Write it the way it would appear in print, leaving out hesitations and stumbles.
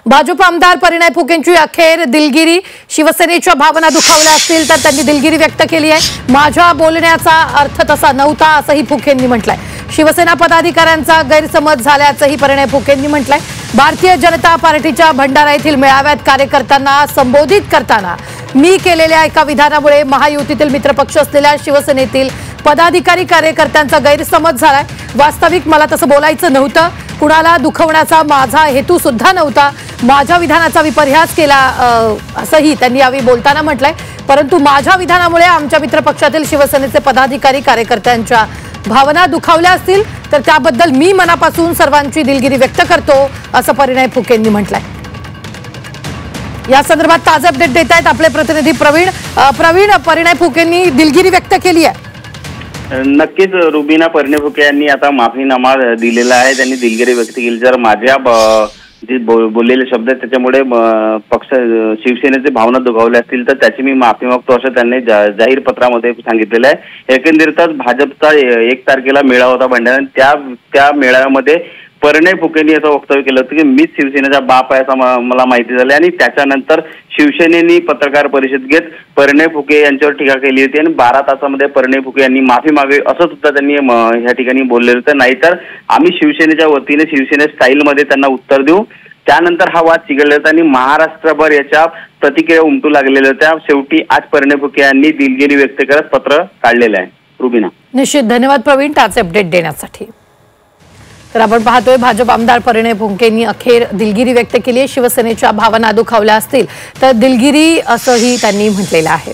भाजप आमदार परिणय फुकेंची अखेर दिलगिरी। शिवसेनेच्या भावना दुखावल्या असतील तर त्यांनी दिलगिरी व्यक्त केली आहे। माझ्या बोलण्याचा अर्थ तसा नव्हता असंही फुकेंनी म्हटलंय। शिवसेना पदाधिकाऱ्यांचा गैरसमज झाल्याचंही परिणय फुकेंनी म्हटलंय। भारतीय जनता पार्टीच्या भंडारा येथील मेळाव्यात कार्यकर्त्यांना संबोधित करताना मी केलेल्या एका विधानामुळे महायुतीतील मित्रपक्ष असलेल्या शिवसेनेतील पदाधिकारी कार्यकर्त्यांचा गैरसमज झालाय। वास्तविक मला तसं बोलायचं नव्हतं, कुणाला दुखवण्याचा माझा हेतू सुद्धा नव्हता। माझ्या विधानाचा विपर्यास केला असंही त्यांनी यावेळी बोलताना म्हटलंय। परंतु माझ्या विधानामुळे आमच्या मित्रपक्षातील शिवसेनेचे पदाधिकारी कार्यकर्त्यांच्या भावना दुखावल्या असतील तर त्याबद्दल मी मनापासून सर्वांची दिलगिरी व्यक्त करतो असं परिणय फुकेंनी म्हटलंय। या संदर्भात ताजे अपडेट देत आहेत आपले प्रतिनिधी प्रवीण। परिणय फुकेंनी दिलगिरी व्यक्त केली आहे। नक्कीच रुबीना परिणय फुके यांनी आता माफीनामा दिलेला आहे। त्यांनी दिलगिरी व्यक्त केली। जर माझ्या जे बोललेले शब्द आहेत त्याच्यामुळे पक्ष शिवसेनेचे भावना दुखावल्या असतील तर त्याची मी माफी मागतो असं त्यांनी जाहीर पत्रामध्ये सांगितलेलं आहे। एकंदरीतच भाजपचा 1 तारखेला मेळावा होता भंडारा, त्या मेळाव्यामध्ये परिणय फुकेंनी असं वक्तव्य केलं होतं की मीच शिवसेनेचा बाप आहे असं मला माहिती झालं आणि त्याच्यानंतर शिवसेनेनी पत्रकार परिषद घेत परिणय फुके यांच्यावर टीका केली होती आणि 12 तासामध्ये परिणय फुके यांनी माफी मागावी असं सुद्धा त्यांनी ह्या ठिकाणी बोललेलं होतं। नाहीतर आम्ही शिवसेनेच्या वतीने शिवसेने स्टाईलमध्ये त्यांना उत्तर देऊ। त्यानंतर हा वाद चिघळला होता आणि महाराष्ट्रभर याच्या प्रतिक्रिया उमटू लागलेल्या होत्या। शेवटी आज परिणय फुके यांनी दिलगिरी व्यक्त करत पत्र काढलेलं आहे। रुबीना, निश्चित धन्यवाद प्रवीण ताजे अपडेट देण्यासाठी। तर आपण पाहतोय भाजप आमदार परिणय फुकेंनी अखेर दिलगिरी व्यक्त केली आहे। शिवसेनेच्या भावना दुखावल्या असतील तर दिलगिरी असंही त्यांनी म्हटलेलं आहे।